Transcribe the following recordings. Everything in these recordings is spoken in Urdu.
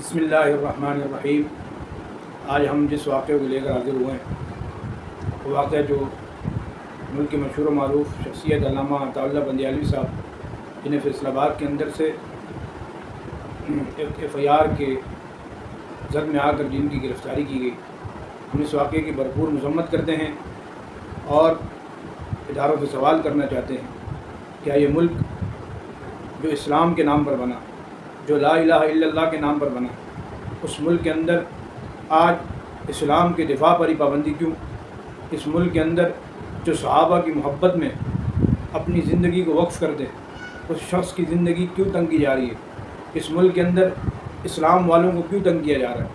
بسم اللہ الرحمن الرحیم۔ آج ہم جس واقعے کو لے کر حاضر ہوئے ہیں وہ واقعہ جو ملک کے مشہور و معروف شخصیت علامہ عطاء اللہ بندیالوی صاحب جنہیں فیصل آباد کے اندر سے FIR کے زد میں آ کر جن کی گرفتاری کی گئی، ہم اس واقعے کی بھرپور مذمت کرتے ہیں اور اداروں سے سوال کرنا چاہتے ہیں کیا یہ ملک جو اسلام کے نام پر بنا، جو لا الہ الا اللہ کے نام پر بنا، اس ملک کے اندر آج اسلام کے دفاع پر ہی پابندی کیوں؟ اس ملک کے اندر جو صحابہ کی محبت میں اپنی زندگی کو وقف کر دے، اس شخص کی زندگی کیوں تنگ کی جا رہی ہے؟ اس ملک کے اندر اسلام والوں کو کیوں تنگ کیا جا رہا ہے؟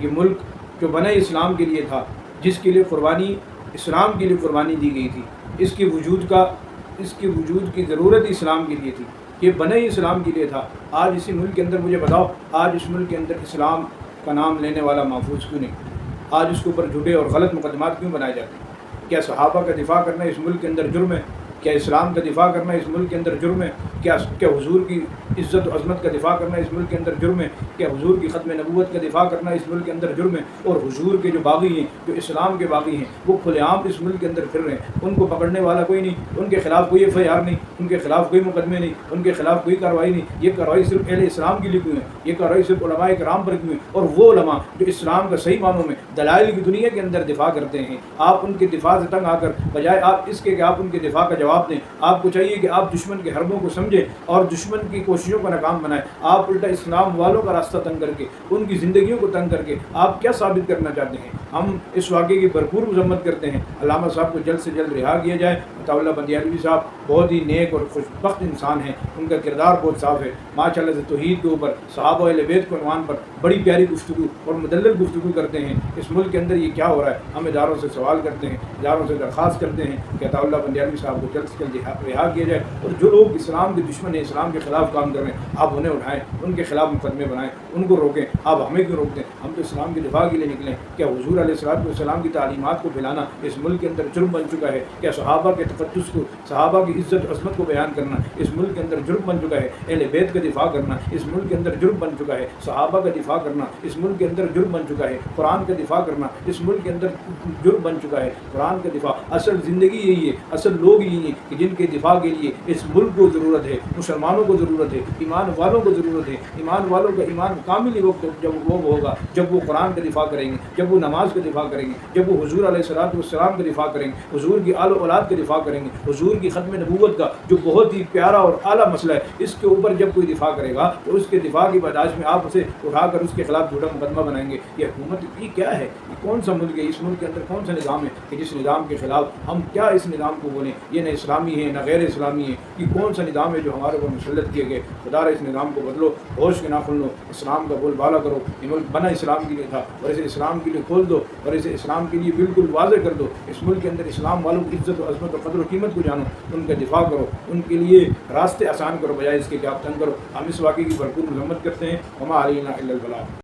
یہ ملک جو بنا اسلام کے لیے تھا، جس کے لیے قربانی اسلام کے لیے قربانی دی گئی تھی، اس کے وجود کی ضرورت اسلام کے لیے تھی، یہ بنا ہی اسلام کے لیے تھا۔ آج اسی ملک کے اندر مجھے بتاؤ، آج اس ملک کے اندر اسلام کا نام لینے والا محفوظ کیوں نہیں؟ آج اس کے اوپر جھوٹے اور غلط مقدمات کیوں بنائے جاتے ہیں؟ کیا صحابہ کا دفاع کرنا اس ملک کے اندر جرم ہے؟ کیا اسلام کا دفاع کرنا اس ملک کے اندر جرم ہے؟ کیا حضور کی عزت و عظمت کا دفاع کرنا اس ملک کے اندر جرم ہے؟ کیا حضور کی ختم نبوت کا دفاع کرنا اس ملک کے اندر جرم ہے؟ اور حضور کے جو باغی ہیں، جو اسلام کے باغی ہیں، وہ کھلے عام اس ملک کے اندر پھر رہے ہیں، ان کو پکڑنے والا کوئی نہیں، ان کے خلاف کوئی FIR نہیں، ان کے خلاف کوئی مقدمے نہیں، ان کے خلاف کوئی کارروائی نہیں۔ یہ کارروائی صرف اہل اسلام کے لیے کیوں ہے؟ یہ کارروائی صرف علماء کرام پر کیوں ہے؟ اور وہ علماء جو اسلام کا صحیح معنوں میں دلائل کی دنیا کے اندر دفاع کرتے ہیں، آپ ان کے دفاع سے تنگ آ کر بجائے آپ اس کے کہ آپ ان کے دفاع کا جواب دیں، آپ کو چاہیے کہ آپ دشمن کے حربوں کو سمجھیں اور دشمن کی کوششوں کو ناکام بنائیں۔ آپ الٹا اسلام والوں کا راستہ تنگ کر کے، ان کی زندگیوں کو تنگ کر کے آپ کیا ثابت کرنا چاہتے ہیں؟ ہم اس واقعے کی بھرپور مذمت کرتے ہیں۔ علامہ صاحب کو جلد سے جلد رہا کیا جائے۔ عطاء اللہ بندیالوی صاحب بہت ہی نیک اور خوشبخت انسان ہیں، ان کا کردار بہت صاف ہے، ماشاءاللہ سے توحید کے اوپر، صحابہ اہل بیت کے عنوان پر بڑی پیاری گفتگو اور مدلل گفتگو کرتے ہیں۔ اس ملک کے اندر یہ کیا ہو رہا ہے؟ ہم اداروں سے سوال کرتے ہیں، اداروں سے درخواست کرتے ہیں کہ عطاء اللہ بندیالوی صاحب کو جلد سے جلد رہا کیا جائے، اور جو لوگ اسلام کے دشمن ہیں، اسلام کے خلاف کام کر رہے ہیں، آپ انہیں اٹھائیں، ان کے خلاف مقدمے بنائیں، ان کو روکیں۔ آپ ہمیں کیوں روکتے ہیں؟ ہم تو اسلام کے دفاع کے لیے نکلیں۔ کیا حضور علیہ السلام کی تعلیمات کو پھیلانا اس ملک کے اندر جرم بن چکا ہے؟ کیا صحابہ کے تقدس کو، صحابہ کی عزت و عظمت کو بیان کرنا اس ملک کے اندر جرم بن چکا ہے؟ اہل بیت کا دفاع کرنا اس ملک کے اندر جرم بن چکا ہے، صحابہ کا دفاع کرنا اس ملک کے اندر جرم بن چکا ہے، قرآن کا دفاع کرنا اس ملک کے اندر جرم بن چکا ہے۔ قرآن کا دفاع، اصل زندگی یہی ہے، اصل لوگ یہی ہیں کہ جن کے دفاع کے لیے اس ملک کو ضرورت ہے، مسلمانوں کو ضرورت ہے، ایمان والوں کو ضرورت ہے۔ ایمان والوں کا ایمان کامل ہی وقت جب وہ ہوگا جب وہ قرآن کا دفاع کریں گے، جب وہ نماز کا دفاع کریں گے، جب وہ حضور علیہ السلام کا دفاع کریں گے، حضور کی آل و اولاد کا دفاع کریں گے، حضور کی ختم نبوت کا جو بہت ہی پیارا اور اعلیٰ مسئلہ ہے، اس کے اوپر جب کوئی دفاع کرے گا تو اس کے دفاع کی برداشت میں آپ اسے اٹھا کر اس کے خلاف جھوٹا مقدمہ بنائیں گے۔ یہ حکومت یہ کیا ہے؟ یہ کون سا ملک ہے؟ اس ملک کے اندر کون سا نظام ہے کہ جس نظام کے خلاف ہم کیا اس نظام کو بولیں؟ یہ نہ اسلامی ہے نہ غیر اسلامی ہے، یہ کون سا نظام ہے جو ہمارے اوپر مسلط کیے گئے؟ خدا رہا اس نظام کو بدلو، ہوش کے ناخن لو، اسلام کا بول بالا کرو۔ یہ ملک بنا اسلام کے لیے تھا اور اسے اسلام کے لیے کھول دو اور اسے اسلام کے لیے بالکل واضح کر دو۔ اس ملک کے اندر اسلام والوں کی عزت و عظمت و قدر و قیمت کو جانو، ان کا دفاع کرو، ان کے لیے راستے آسان کرو بجائے اس کے کہ آپ تنگ کرو۔ ہم اس واقعے کی بھرپور مذمت کرتے ہیں۔ وما علینا الا البلاغ۔